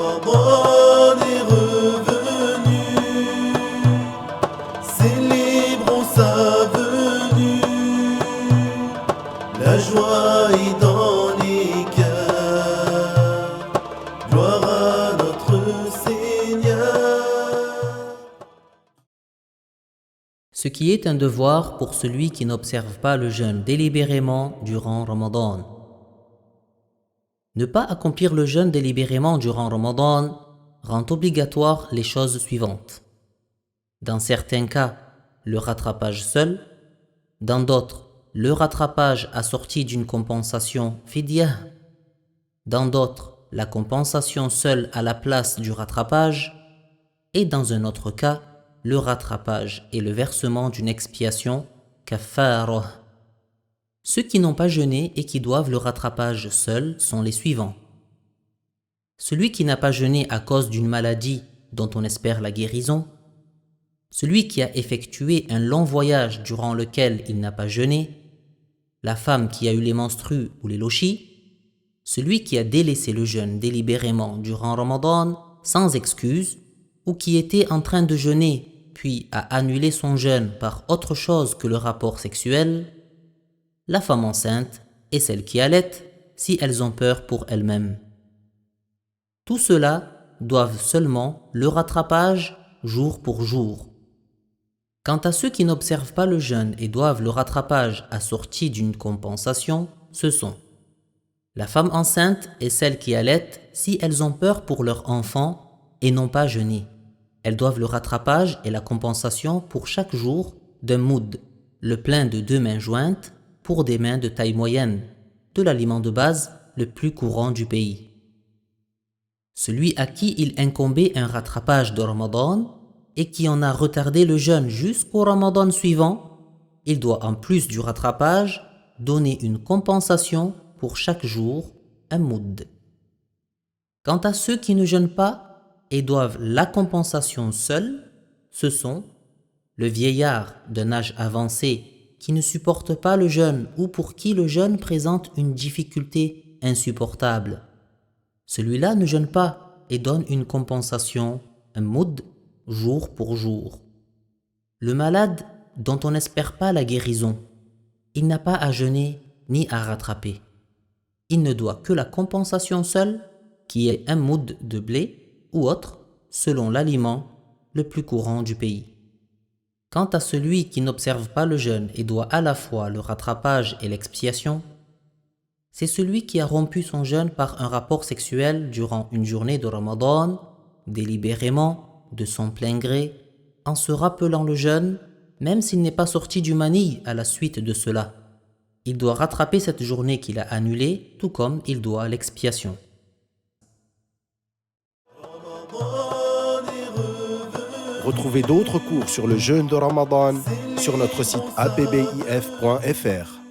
Ramadan est revenu, célébrons sa venue. La joie est dans les cœurs, gloire à notre Seigneur. Ce qui est un devoir pour celui qui n'observe pas le jeûne délibérément durant Ramadan. Ne pas accomplir le jeûne délibérément durant Ramadan rend obligatoire les choses suivantes. Dans certains cas, le rattrapage seul, dans d'autres, le rattrapage assorti d'une compensation fidyah, dans d'autres, la compensation seule à la place du rattrapage, et dans un autre cas, le rattrapage et le versement d'une expiation kaffara. Ceux qui n'ont pas jeûné et qui doivent le rattrapage seul sont les suivants. Celui qui n'a pas jeûné à cause d'une maladie dont on espère la guérison, celui qui a effectué un long voyage durant lequel il n'a pas jeûné, la femme qui a eu les menstrues ou les lochis, celui qui a délaissé le jeûne délibérément durant Ramadan sans excuse ou qui était en train de jeûner puis a annulé son jeûne par autre chose que le rapport sexuel, la femme enceinte et celle qui allaite si elles ont peur pour elles-mêmes. Tout cela doivent seulement le rattrapage jour pour jour. Quant à ceux qui n'observent pas le jeûne et doivent le rattrapage assorti d'une compensation, ce sont la femme enceinte et celle qui allaite si elles ont peur pour leur enfant et n'ont pas jeûné. Elles doivent le rattrapage et la compensation pour chaque jour d'un moud, le plein de 2 mains jointes pour des mains de taille moyenne, de l'aliment de base le plus courant du pays. Celui à qui il incombait un rattrapage de Ramadan et qui en a retardé le jeûne jusqu'au Ramadan suivant, il doit en plus du rattrapage donner une compensation pour chaque jour, un moud. Quant à ceux qui ne jeûnent pas et doivent la compensation seuls, ce sont le vieillard d'un âge avancé qui ne supporte pas le jeûne ou pour qui le jeûne présente une difficulté insupportable. Celui-là ne jeûne pas et donne une compensation, un moud, jour pour jour. Le malade dont on n'espère pas la guérison, il n'a pas à jeûner ni à rattraper. Il ne doit que la compensation seule, qui est un moud de blé ou autre, selon l'aliment le plus courant du pays. Quant à celui qui n'observe pas le jeûne et doit à la fois le rattrapage et l'expiation, c'est celui qui a rompu son jeûne par un rapport sexuel durant une journée de Ramadan, délibérément, de son plein gré, en se rappelant le jeûne, même s'il n'est pas sorti du mani à la suite de cela. Il doit rattraper cette journée qu'il a annulée, tout comme il doit l'expiation. Retrouvez d'autres cours sur le jeûne de Ramadan sur notre site apbif.fr.